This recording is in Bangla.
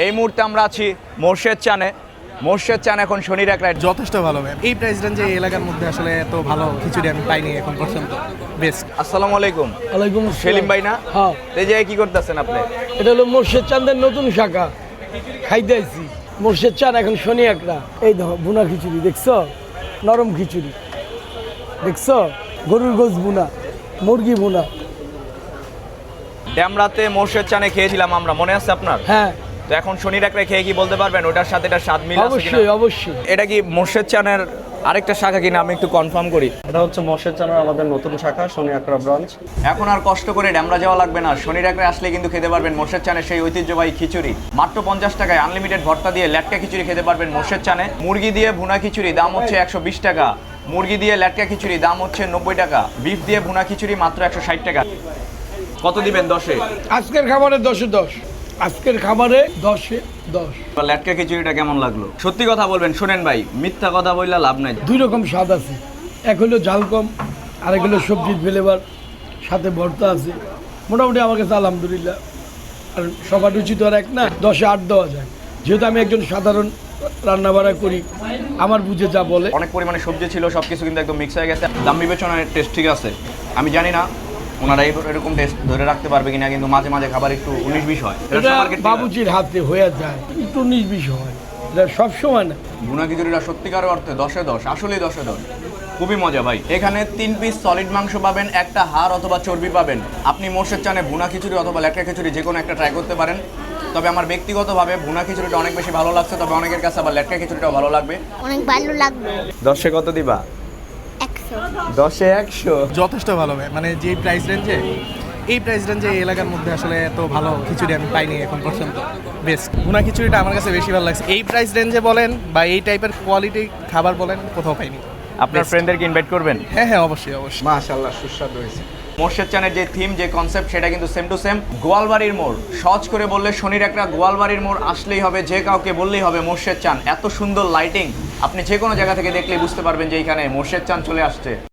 এই মুহূর্তে আমরা আছি মোর্শেদ চানে। মোর্শেদ চান এখন শনির এক রাইড যথেষ্ট ভালো ম্যাম। এই প্রাইস রেঞ্জে এই এলাকার মধ্যে আসলে এত ভালো খিচুড়ি আমি পাইনি এখন পর্যন্ত। বেস্ট। আসসালামু আলাইকুম। ওয়ালাইকুম আসসালাম। সেলিম ভাই না? হ্যাঁ। এই জায়গায় কি করতেছেন আপনি? এটা হলো মোর্শেদ চাঁদের নতুন শাখা, খাইতে আইছি। মোর্শেদ চাঁদ এখন শনি একটা। এই দেখো বুনা খিচুড়ি দেখছো, নরম খিচুড়ি দেখছো, গরুর গোশ বুনা, মুরগি বুনা। ড্যামরাতে মোর্শেদ চানে খেয়েছিলাম আমরা, মনে আছে আপনার? হ্যাঁ তো এখন শনির এক রায় খেয়ে কি বলতে পারবেন ওটার সাথে এটার স্বাদ মিল আছে কিনা? অবশ্যই অবশ্যই। এটা কি মোর্শেদ চানের আরেকটা শাখা কিনা আমি একটু কনফার্ম করি। এটা হচ্ছে মোর্শেদ চানের আমাদের নতুন শাখা শনি আকরা ব্রাঞ্চ। এখন আর কষ্ট করে ড্যামরা যাওয়া লাগবে না, শনির এক রায় আসলে কিন্তু খেতে পারবেন মোর্শেদ চানের সেই ঐতিহ্যবাহী খিচুড়ি। মাত্র 50 টাকায় আনলিমিটেড ভর্তা দিয়ে ল্যাটকা খিচুড়ি খেতে পারবেন মোর্শেদ চানে। মুরগি দিয়ে ভুনা খিচুড়ি দাম হচ্ছে 120 টাকা, মুরগি দিয়ে ল্যাটকা খিচুড়ি দাম হচ্ছে 90 টাকা, বিফ দিয়ে ভুনা খিচুড়ি মাত্র 160 টাকা। কত দিবেন 10-এ? আজকের খাবারে 10-এ 10, আজকের খাবারে 10-এ 10। ল্যাটকা খিচুড়িটা কেমন লাগলো? সত্যি কথা বলবেন, শুনেন ভাই, মিথ্যা কথা বললে লাভ নাই। দুই রকম স্বাদ আছে, এক হলো ঝাল কম, আরেক হলো সবজির ফ্লেভার, সাথে ভর্তা আছে। মোটামুটি আমার কাছে আলহামদুলিল্লাহ। আর সবার রুচি তো আর এক না, 10-এ 8 দেওয়া যায়। যেহেতু আমি একজন সাধারণ রান্নাবাড়া করি, আমার বুঝে যা বলে। অনেক পরিমাণে সবজি ছিল, সবকিছু কিন্তু একদম মিক্স হয়ে গেছে। দাম বিবেচনায় টেস্ট ঠিক আছে। আমি জানি না ওনারা এরকম টেস্ট ধরে রাখতে পারবে কিনা, কিন্তু মাঝে মাঝে খাবার একটু 19-20 হয়। এটা বাবুচির হাতে হয়ে যায়, একটু 19-20 হয়, এটা সবসময় না। ভুনা খিচুড়িটা সত্যিকার অর্থে 10-এ 10, আসলেই 10-এ 10। খুবই মজা ভাই। এখানে 3 পিস সলিড মাংস পাবেন, একটা হাড় অথবা চর্বি পাবেন। আপনি মোর্শেদ চানে ভুনা খিচুড়ি অথবা ল্যাটকা খিচুড়ি যে কোনো একটা ট্রাই করতে পারেন। তবে আমার ব্যক্তিগতভাবে ভুনা খিচুড়িটা অনেক বেশি ভালো লাগছে, তবে অনেকের কাছে আবার ল্যাটকা খিচুড়িটাও ভালো লাগবে। অনেক ভালো লাগবে। 10-এ কত দিবা? 100। 10-এ 100। যথেষ্ট ভালো ম্যাম। মানে যে প্রাইস রেঞ্জে এই প্রাইস রেঞ্জে এই এলাকার মধ্যে আসলে এত ভালো খিচুড়ি আমি পাইনি এখন পর্যন্ত। বেস্ট। ভুনা খিচুড়িটা আমার কাছে বেশি ভালো লাগছে। এই প্রাইস রেঞ্জে বলেন বা এই টাইপের কোয়ালিটি খাবার বলেন, কোথাও পাইনি। আপনার ফ্রেন্ডদেরকে ইনভাইট করবেন? হ্যাঁ হ্যাঁ, অবশ্যই অবশ্যই। মাশাআল্লাহ সুস্বাদু হয়েছে। মোর্শেদ চানের যে থিম, যে কনসেপ্ট, সেটা কিন্তু সেম টু সেম। গোয়ালবাড়ির মোড়, সহজ করে বললে শনির একটা গোয়ালবাড়ির মোড় আসলেই হবে, যে কাউকে বললেই হবে মোর্শেদ চান। এত সুন্দর লাইটিং, আপনি যে কোনো জায়গা থেকে দেখলেই বুঝতে পারবেন যে এইখানে মোর্শেদ চান চলে আসছে।